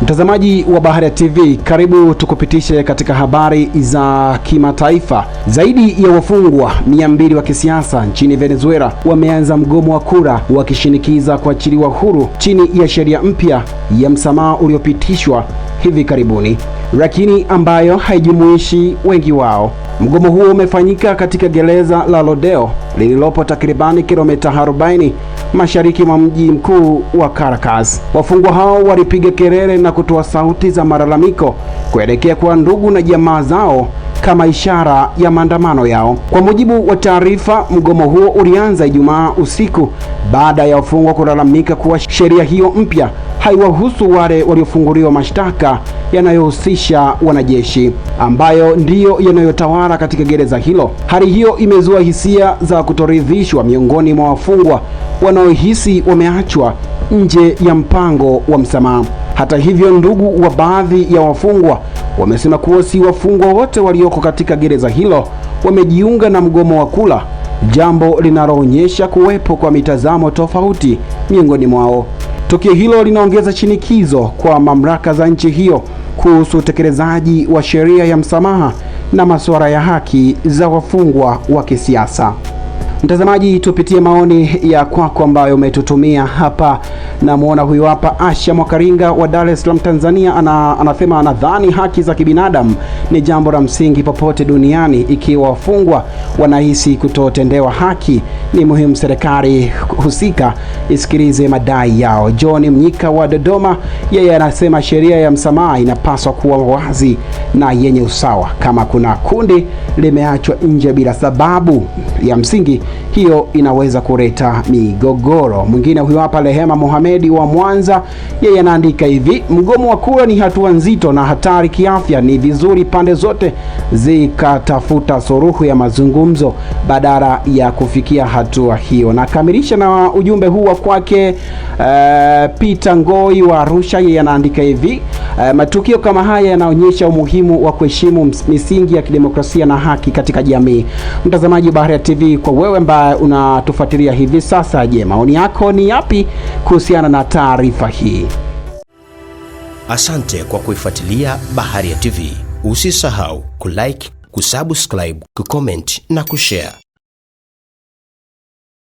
Mtazamaji wa Baharia TV, karibu tukupitishe katika habari za kimataifa. Zaidi ya wafungwa 200 wa kisiasa nchini Venezuela wameanza mgomo wa kura wakishinikiza kuachiliwa huru chini ya sheria mpya ya msamaha uliopitishwa hivi karibuni, lakini ambayo haijumuishi wengi wao. Mgomo huo umefanyika katika gereza la Rodeo lililopo takribani kilomita 40 mashariki mwa mji mkuu wa Caracas. Wafungwa hao walipiga kelele na kutoa sauti za malalamiko kuelekea kwa ndugu na jamaa zao kama ishara ya maandamano yao. Kwa mujibu wa taarifa, mgomo huo ulianza Ijumaa usiku baada ya wafungwa kulalamika kuwa sheria hiyo mpya haiwahusu wale waliofunguliwa mashtaka yanayohusisha wanajeshi, ambayo ndiyo yanayotawala katika gereza hilo. Hali hiyo imezua hisia za kutoridhishwa miongoni mwa wafungwa wanaohisi wameachwa nje ya mpango wa msamaha. Hata hivyo, ndugu wa baadhi ya wafungwa wamesema kuwa si wafungwa wote walioko katika gereza hilo wamejiunga na mgomo wa kula, jambo linaloonyesha kuwepo kwa mitazamo tofauti miongoni mwao. Tukio hilo linaongeza shinikizo kwa mamlaka za nchi hiyo kuhusu utekelezaji wa sheria ya msamaha na masuala ya haki za wafungwa wa kisiasa. Mtazamaji, tupitie maoni ya kwako ambayo umetutumia hapa. Namuona huyu hapa Asha Mwakaringa wa Dar es Salaam, Tanzania. Anasema anadhani haki za kibinadamu ni jambo la msingi popote duniani. Ikiwa wafungwa wanahisi kutotendewa haki, ni muhimu serikali husika isikilize madai yao. John Mnyika wa Dodoma, yeye anasema sheria ya msamaha inapaswa kuwa wazi na yenye usawa. Kama kuna kundi limeachwa nje bila sababu ya msingi, hiyo inaweza kuleta migogoro. Mwingine huyu hapa Rehema Mohamedi wa Mwanza, yeye anaandika hivi: mgomo wa kura ni hatua nzito na hatari kiafya. Ni vizuri pande zote zikatafuta suluhu ya mazungumzo badala ya kufikia hatua hiyo. Na kamilisha na ujumbe huu wa kwake Peter Ngoi wa Arusha, yeye anaandika hivi: matukio kama haya yanaonyesha umuhimu wa kuheshimu misingi ya kidemokrasia na haki katika jamii. Mtazamaji Baharia TV, kwa wewe ambaye unatufuatilia hivi sasa, je, maoni yako ni yapi kuhusiana na taarifa hii? Asante kwa kuifuatilia Baharia TV. Usisahau kulike, kusubscribe, kucomment na kushare.